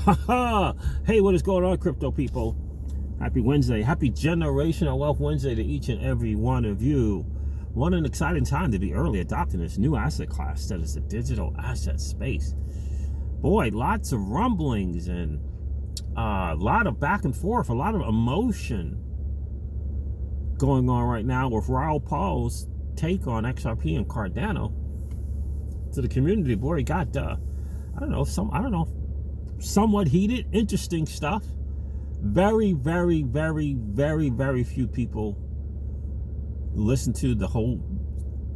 Hey, what is going on, crypto people? Happy Wednesday. Happy Generational Wealth Wednesday to each and every one of you. What an exciting time to be early adopting this new asset class that is the digital asset space. Boy, lots of rumblings and a lot of back and forth, a lot of emotion going on right now with Raoul Pals' take on XRP and Cardano. To the community, boy, it got somewhat heated, interesting stuff. Very, very, very, very, very few people listen to the whole,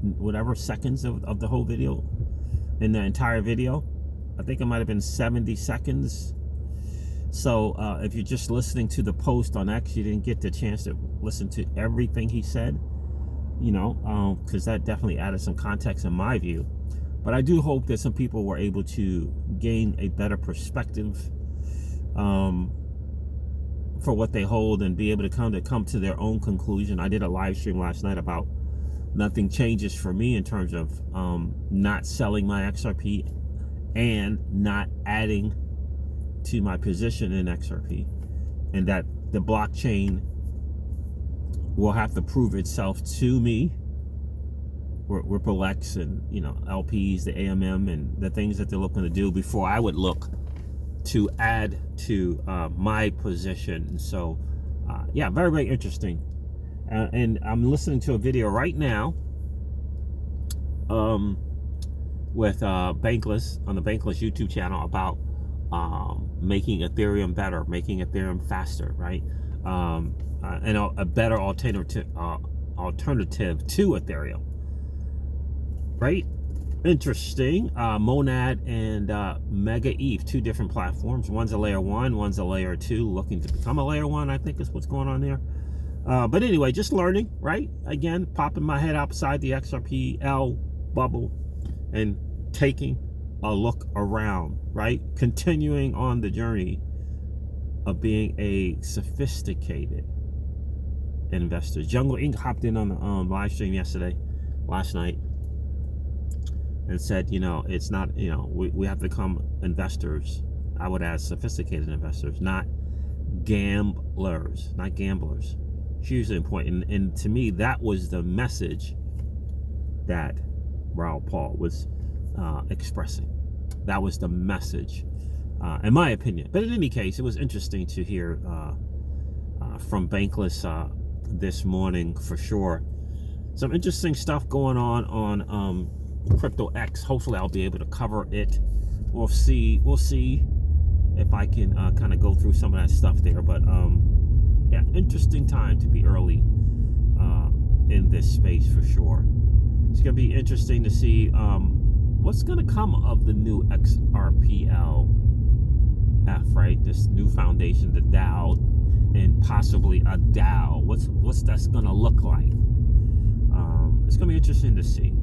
whatever seconds of the whole video, in the entire video. I think it might have been 70 seconds. So if you're just listening to the post on X, you didn't get the chance to listen to everything he said, because that definitely added some context in my view. But I do hope that some people were able to gain a better perspective for what they hold and be able to come to their own conclusion. I did a live stream last night about nothing changes for me in terms of not selling my XRP and not adding to my position in XRP, and that the blockchain will have to prove itself to me. Ripple X and LPs, the AMM, and the things that they're looking to do before I would look to add to my position. So yeah, very, very interesting. And I'm listening to a video right now with Bankless on the Bankless YouTube channel about making Ethereum better, making Ethereum faster, right? And a better alternative to Ethereum. Right? Interesting. Monad and Mega ETH, two different platforms. One's a layer 1, one's a layer 2, looking to become a layer 1, I think is what's going on there. But anyway, just learning, right? Again, popping my head outside the XRPL bubble and taking a look around, right? Continuing on the journey of being a sophisticated investor. Jungle Inc. hopped in on the live stream last night, and said, it's not, we have to become investors. I would add sophisticated investors, not gamblers, Hugely important. And to me, that was the message that Raoul Pal was expressing. That was the message, in my opinion. But in any case, it was interesting to hear from Bankless this morning, for sure. Some interesting stuff going on Crypto X. Hopefully I'll be able to cover it. We'll see if I can kind of go through some of that stuff there. But yeah, interesting time to be early in this space, for sure. It's gonna be interesting to see what's gonna come of the new XRPL, right? This new foundation, the DAO, and possibly a DAO. What's that's gonna look like? It's gonna be interesting to see.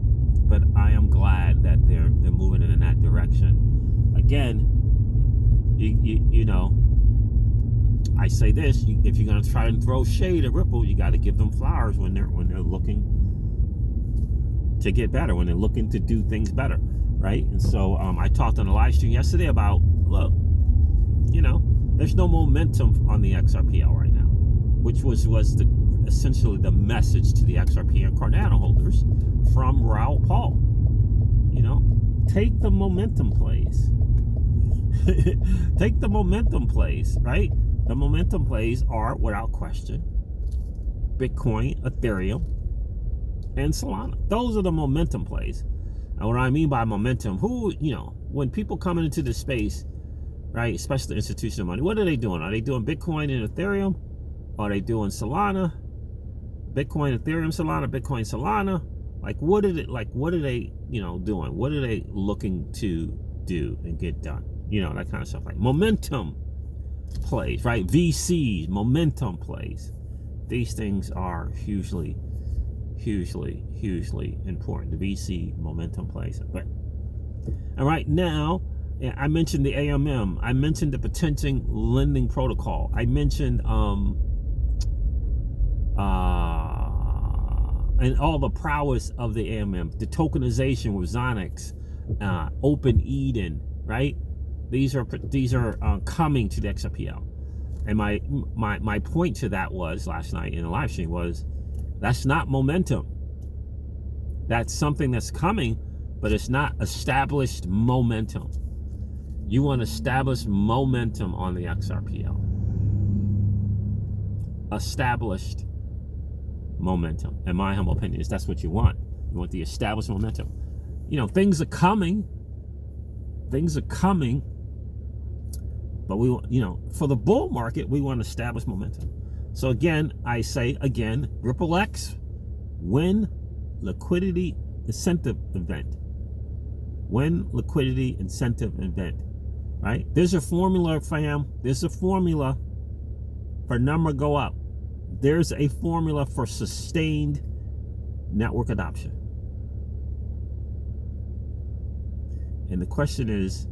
But I am glad that they're moving in that direction. Again, I say this: if you're gonna try and throw shade at Ripple, you got to give them flowers when they're looking to get better, when they're looking to do things better, right? And so I talked on a live stream yesterday about, look, there's no momentum on the XRPL right now, which was essentially the message to the XRP and Cardano holders from Raoul Pal. Take the momentum plays. Take the momentum plays, right? The momentum plays are, without question, Bitcoin, Ethereum, and Solana. Those are the momentum plays. And what I mean by momentum, when people come into the space, right, especially institutional money, what are they doing? Are they doing Bitcoin and Ethereum? Are they doing Solana? Bitcoin, Ethereum, Solana, Bitcoin, Solana. What are they doing? What are they looking to do and get done? That kind of stuff. Like momentum plays, right? VCs, momentum plays. These things are hugely, hugely, hugely important. The VC momentum plays. But all right, now, I mentioned the AMM. I mentioned the potential lending protocol. I mentioned and all the prowess of the AMM, the tokenization with Zonix, Open Eden, right? These are coming to the XRPL. And my point to that was last night in the live stream was, that's not momentum. That's something that's coming, but it's not established momentum. You want established momentum on the XRPL. Established momentum. In my humble opinion, that's what you want. You want the established momentum. You know, things are coming. Things are coming. But we, you know, for the bull market, we want established momentum. So again, I say again, Ripple X, when liquidity incentive event. When liquidity incentive event, right? There's a formula, fam. There's a formula for number go up. There's a formula for sustained network adoption. And the question is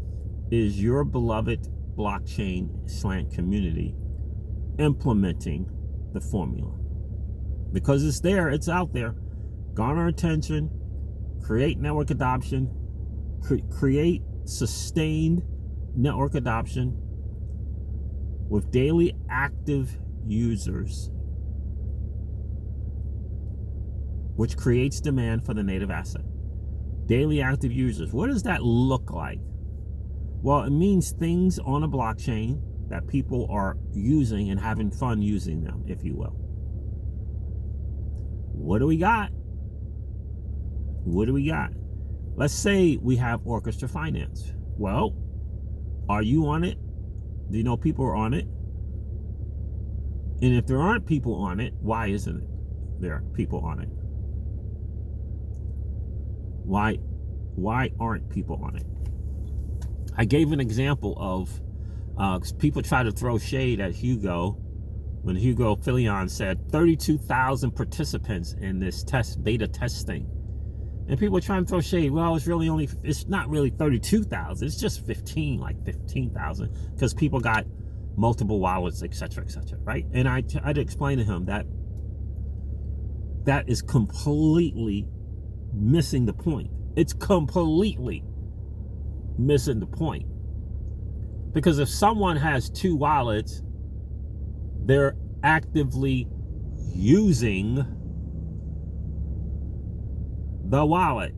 your beloved blockchain slant community implementing the formula? Because it's there, it's out there. Garner attention, create network adoption, create sustained network adoption with daily active users, which creates demand for the native asset. Daily active users. What does that look like? Well, it means things on a blockchain that people are using and having fun using them, if you will. What do we got? What do we got? Let's say we have Orchestra Finance. Well, are you on it? Do you know people are on it? And if there aren't people on it, why isn't it there people on it? Why aren't people on it? I gave an example of people try to throw shade at Hugo when Hugo Filion said 32,000 participants in this beta testing. And people are trying to throw shade. Well, it's not really 32,000. It's just 15,000, because people got multiple wallets, etc., right? And I had to explain to him that is completely missing the point. It's completely missing the point. Because if someone has two wallets, they're actively using the wallet.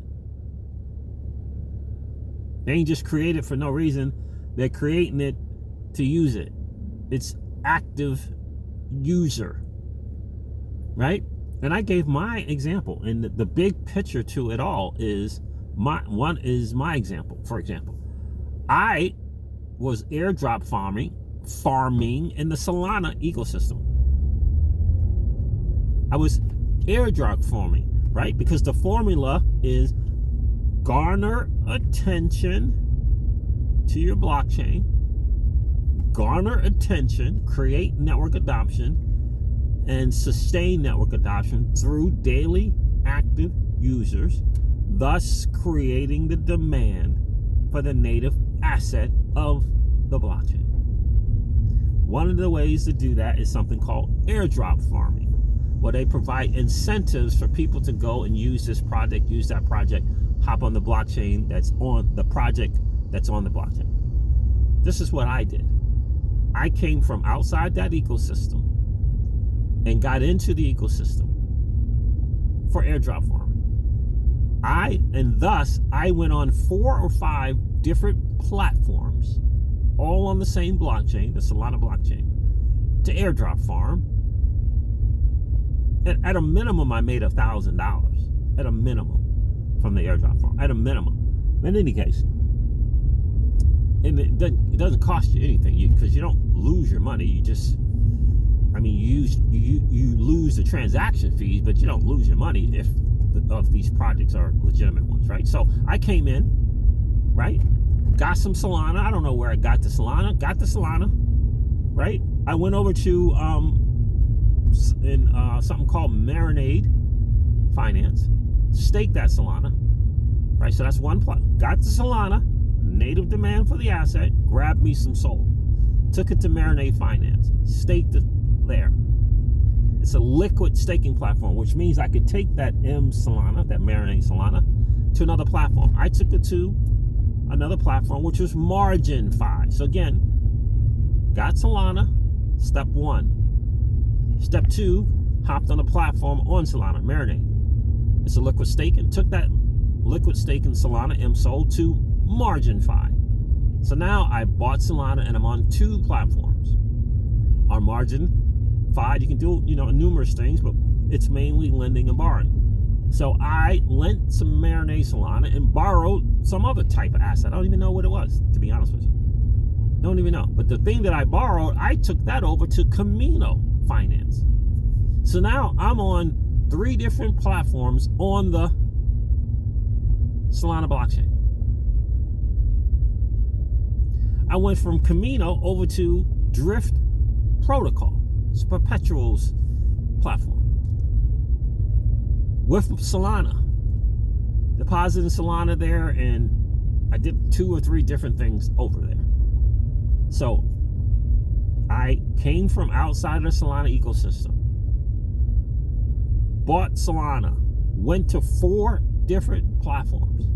They ain't just create it for no reason. They're creating it to use it. It's active user, right? And I gave my example, and the big picture to it all is my example. For example, I was airdrop farming in the Solana ecosystem. I was airdrop farming, right? Because the formula is garner attention to your blockchain, garner attention, create network adoption, and sustain network adoption through daily active users, thus creating the demand for the native asset of the blockchain. One of the ways to do that is something called airdrop farming, where they provide incentives for people to go and use this project, use that project, hop on the blockchain that's on the project that's on the blockchain. This is what I did. I came from outside that ecosystem and got into the ecosystem for airdrop farming. Thus I went on 4 or 5 different platforms, all on the same blockchain, the Solana blockchain, to airdrop farm. And at a minimum, I made $1,000 at a minimum from the airdrop farm, at a minimum. In any case, and it doesn't cost you anything, because you don't lose your money. You just, you lose the transaction fees, but you don't lose your money if these projects are legitimate ones, right? So I came in, right? Got some Solana. I don't know where I got the Solana. Got the Solana, right? I went over to something called Marinade Finance. Staked that Solana, right? So that's one play. Got the Solana, native demand for the asset. Grabbed me some SOL. Took it to Marinade Finance. Staked it there. It's a liquid staking platform, which means I could take that Solana, that Marinade Solana, to another platform. I took it to another platform, which was Margin 5. So again, got Solana, step 1. Step 2, hopped on a platform on Solana, Marinade. It's a liquid stake, and took that liquid stake in Solana MSOL to Margin 5. So now I bought Solana and I'm on 2 platforms. On Margin 5, you can do, numerous things, but it's mainly lending and borrowing. So I lent some Marinade Solana and borrowed some other type of asset. I don't even know what it was, to be honest with you. Don't even know. But the thing that I borrowed, I took that over to Camino Finance. So now I'm on 3 different platforms on the Solana blockchain. I went from Camino over to Drift Protocol. It's Perpetual's platform. With Solana. Depositing Solana there, and I did 2 or 3 different things over there. So I came from outside of the Solana ecosystem. Bought Solana. Went to 4 different platforms.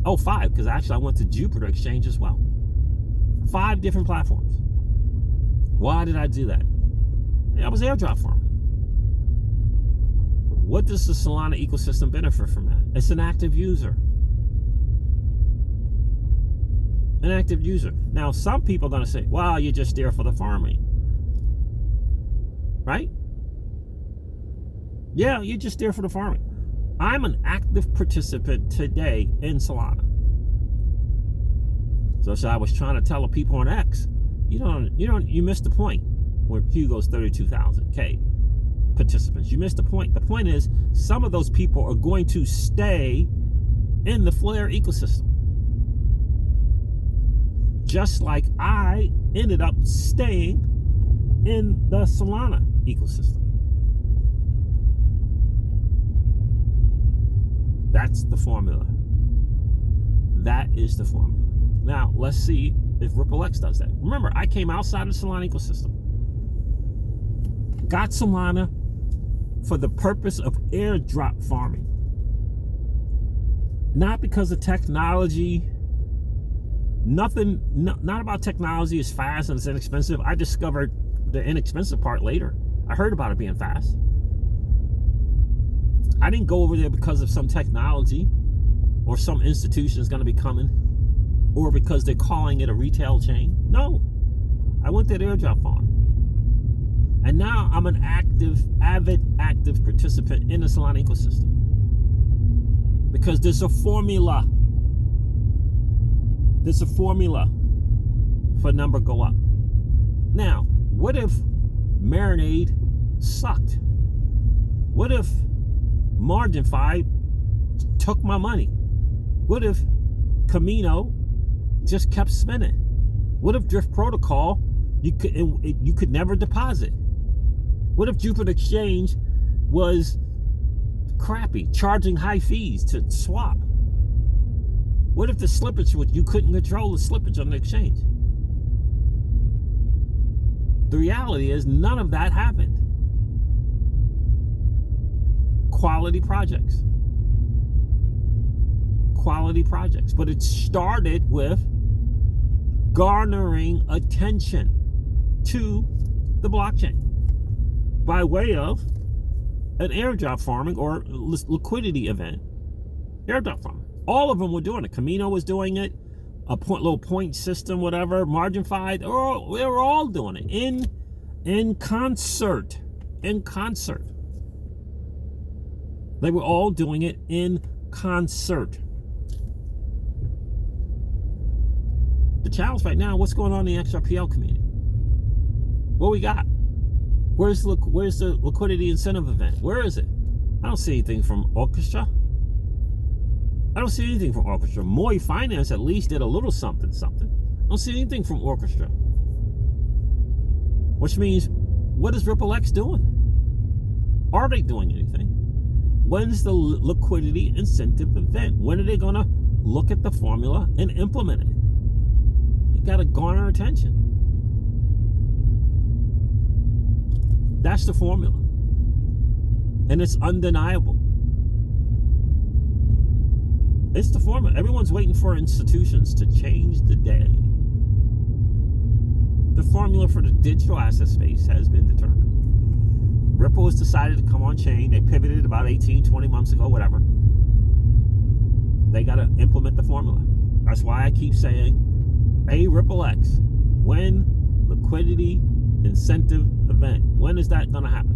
Oh, 5, because actually I went to Jupiter Exchange as well. 5 different platforms. Why did I do that? I was airdrop farming. What does the Solana ecosystem benefit from that? It's an active user. An active user. Now, some people are going to say, well, you're just there for the farming. Right? Yeah, you're just there for the farming. I'm an active participant today in Solana. So I was trying to tell the people on X, you missed the point where Hugo's 32,000 participants. You missed the point. The point is, some of those people are going to stay in the Flare ecosystem. Just like I ended up staying in the Solana ecosystem. That's the formula. That is the formula. Now, let's see if RippleX does that. Remember, I came outside of the Solana ecosystem. Got Solana for the purpose of airdrop farming. Not because of technology. Nothing, not about technology is fast and it's inexpensive. I discovered the inexpensive part later. I heard about it being fast. I didn't go over there because of some technology or some institution is going to be coming, or because they're calling it a retail chain. No, I went to the airdrop farm. And now I'm an avid participant in the Solana ecosystem. Because there's a formula. There's a formula for number go up. Now, what if Marinade sucked? What if Margin 5 took my money? What if Camino just kept spinning? What if Drift Protocol, you could never deposit? What if Jupiter Exchange was crappy, charging high fees to swap? What if the slippage was, you couldn't control the slippage on the exchange? The reality is none of that happened. Quality projects. Quality projects. But it started with garnering attention to the blockchain by way of an airdrop farming or liquidity event. Airdrop farming. All of them were doing it. Camino was doing it. A little point system, whatever. Margin 5. They were all doing it in concert. In concert. They were all doing it in concert. The challenge right now, what's going on in the XRPL community? What we got? Where's the liquidity incentive event? Where is it? I don't see anything from Orchestra. I don't see anything from Orchestra. Moy Finance at least did a little something. I don't see anything from Orchestra. Which means, what is RippleX doing? Are they doing anything? When's the liquidity incentive event? When are they going to look at the formula and implement it? You got to garner attention. That's the formula. And it's undeniable. It's the formula. Everyone's waiting for institutions to change the day. The formula for the digital asset space has been determined. Ripple has decided to come on chain. They pivoted about 18, 20 months ago, whatever. They got to implement the formula. That's why I keep saying, hey, Ripple X, when liquidity incentive event, when is that going to happen?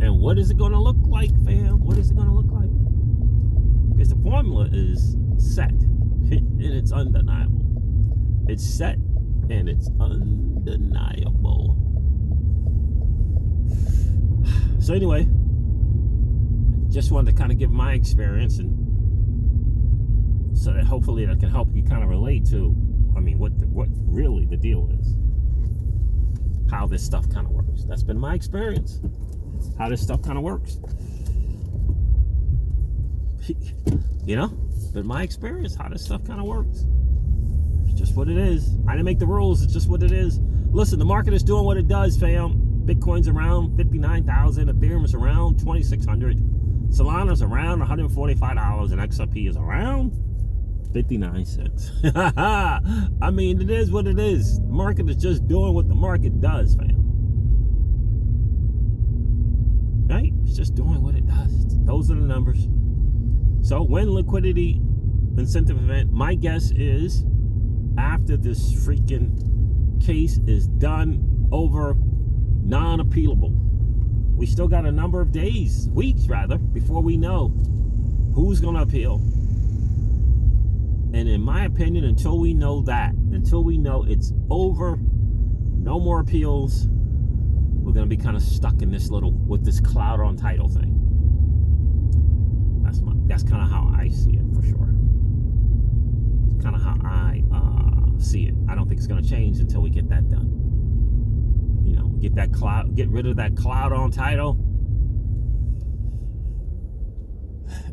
And what is it going to look like, fam? What is it going to look like? Because the formula is set, and it's undeniable. It's set, and it's undeniable. So anyway, just wanted to kind of give my experience, and so that hopefully that can help you kind of relate to, I mean, what really the deal is, how this stuff kind of works. That's been my experience, how this stuff kind of works. You know, been my experience, how this stuff kind of works. It's just what it is. I didn't make the rules. It's just what it is. Listen, the market is doing what it does, fam. Bitcoin's around 59,000. Ethereum is around 2,600. Solana's around $145, and XRP is around 59 cents. I mean, it is what it is. The market is just doing what the market does, fam. Right? It's just doing what it does. Those are the numbers. So when liquidity incentive event, my guess is after this freaking case is done, over, non-appealable. We still got a number of days, weeks rather, before we know who's going to appeal. And in my opinion, until we know that, until we know it's over, no more appeals, we're going to be kind of stuck in this little, with this cloud on title thing. That's kind of how I see it, for sure. It's kind of how I see it. I don't think it's going to change until we get that done. You know, get that cloud, get rid of that cloud on title.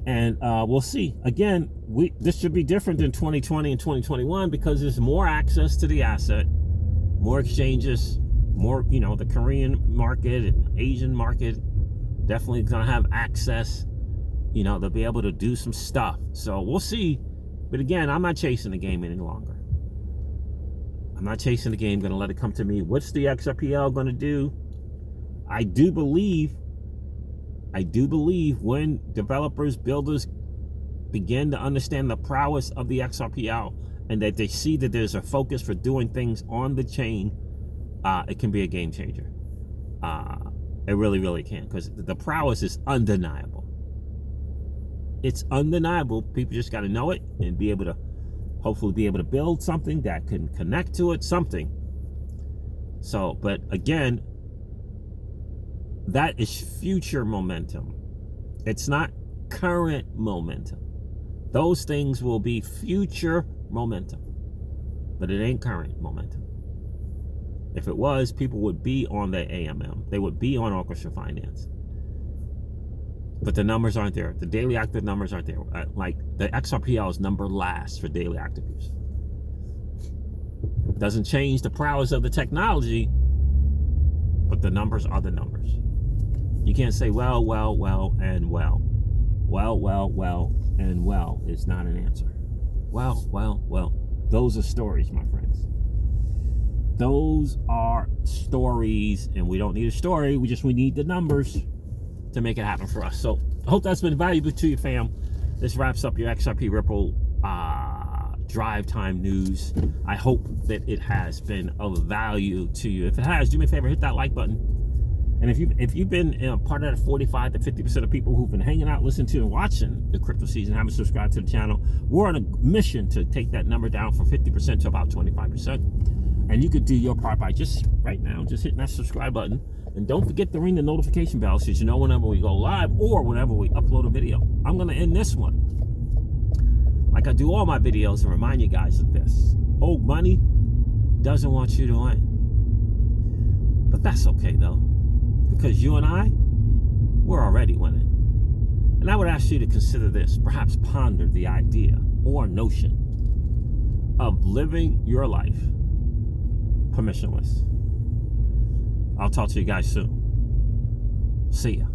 And we'll see. Again, this should be different than 2020 and 2021 because there's more access to the asset, more exchanges, more, you know, the Korean market and Asian market definitely going to have access. You know, they'll be able to do some stuff. So we'll see. But again, I'm not chasing the game any longer. I'm not chasing the game. Going to let it come to me. What's the XRPL going to do? I do believe when developers, builders begin to understand the prowess of the XRPL and that they see that there's a focus for doing things on the chain, it can be a game changer. It really, really can, because the prowess is undeniable. It's undeniable. People just got to know it and be able to, hopefully be able to build something that can connect to it, something. So, but again, that is future momentum. It's not current momentum. Those things will be future momentum, but it ain't current momentum. If it was, people would be on the AMM. They would be on Orchestra Finance. But the numbers aren't there. The daily active numbers aren't there. Like the XRPL is number last for daily active use. Doesn't change the prowess of the technology, but the numbers are the numbers. You can't say well, and well. Well, and well is not an answer. Well. Those are stories, my friends. Those are stories, and we don't need a story. We need the numbers to make it happen for us. So I hope that's been valuable to you, fam. This wraps up your XRP Ripple drive time news. I hope that it has been of value to you. If it has, do me a favor, hit that like button. And if you've been part of that 45 to 50% of people who've been hanging out, listening to and watching the crypto season, haven't subscribed to the channel, we're on a mission to take that number down from 50% to about 25%. And you could do your part by just right now, just hitting that subscribe button. And don't forget to ring the notification bell so you know whenever we go live or whenever we upload a video. I'm going to end this one like I do all my videos and remind you guys of this. Old money doesn't want you to win. But that's okay, though, because you and I, we're already winning. And I would ask you to consider this, perhaps ponder the idea or notion of living your life permissionless. I'll talk to you guys soon. See ya.